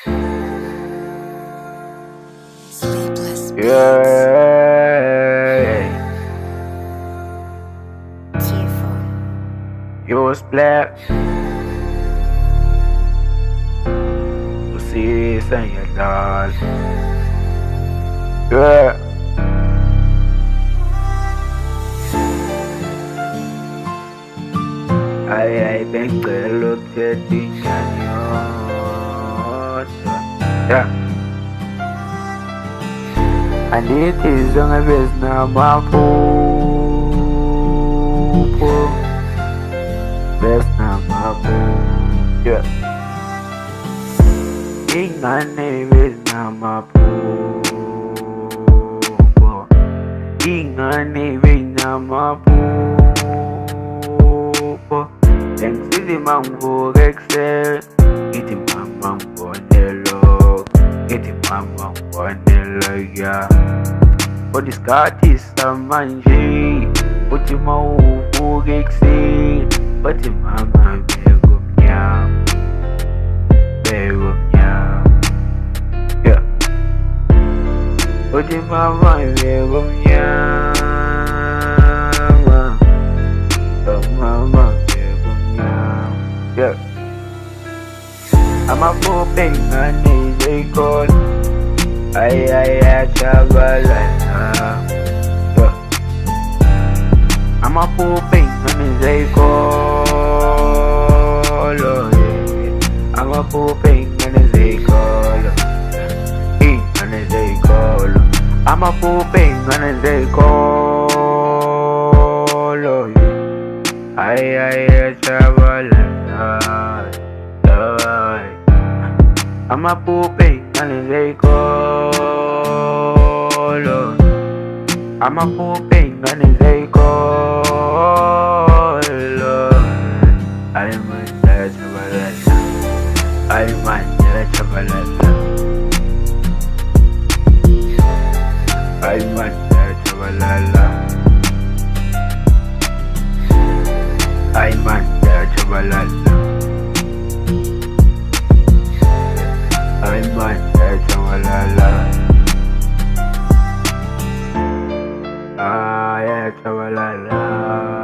Sleepless Yeah, tearful. you was black. You see, saying your dog. Yeah, I been looked at the yeah. And it is on a best now, my fool. Best now, my fool. Yeah. Ingane best now, my fool. Ingane best now, my fool. Thanks to the mambo excel. Get the mambo nello. Get the mambo nello, yeah. But this cat is a manje. But the mambo excel. But the mama begum yam. Begum yam. Yeah. But the mama begum yam. The mama begum yam. Yeah. I'm a pooping and they call. I chavalana. Yeah. I'm a pooping and they call. Oh, yeah. I'm a pooping and they call. And they call. I'm a pooping and they call. Oh, yeah. I chavalana. I'm a pooping and they call. I'm a pooping and they call. I'm a chavalana. I'm a chavalana. I'm a chavalana. I'm a chavalana. I'm a chavalala. Ah, yeah, chavalala.